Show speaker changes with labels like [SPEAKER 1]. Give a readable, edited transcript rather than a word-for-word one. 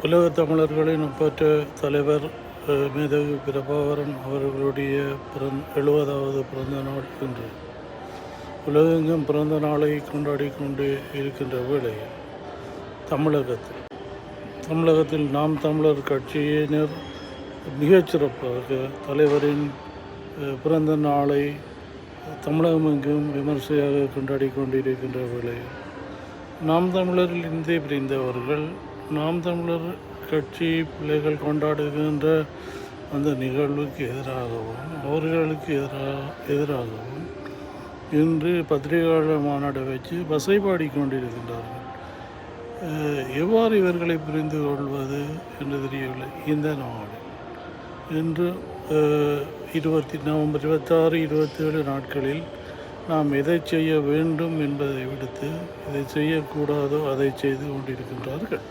[SPEAKER 1] உலகத் தமிழர்களின் ஒப்பற்ற தலைவர் மேதகு பிரபாகரன் அவர்களுடைய 70வது பிறந்த நாள் இன்று. உலகெங்கும் பிறந்த நாளை கொண்டாடி கொண்டு இருக்கின்ற வேளையில் தமிழகத்தில் நாம் தமிழர் கட்சியினர் மிகச்சிறப்பாக தலைவரின் பிறந்த நாளை தமிழகமெங்கும் விமர்சையாக கொண்டாடி கொண்டிருக்கின்ற வேளையில் நாம் தமிழரில் இந்திய பிரிந்தவர்கள் நாம் தமிழர் கட்சி பிள்ளைகள் கொண்டாடுகின்ற அந்த நிகழ்வுக்கு எதிராகவும் அவர்களுக்கு எதிராகவும் இன்று பத்திரிகையாளர் மாநாடு வச்சு வசைபாடி கொண்டிருக்கின்றார்கள். எவ்வாறு இவர்களை புரிந்து கொள்வது என்று தெரியவில்லை. இந்த நாடு இன்று நவம்பர் 26, 27 நாட்களில் நாம் எதை செய்ய வேண்டும் என்பதை விடுத்து எதை செய்யக்கூடாதோ அதை செய்து கொண்டிருக்கின்றார்கள்.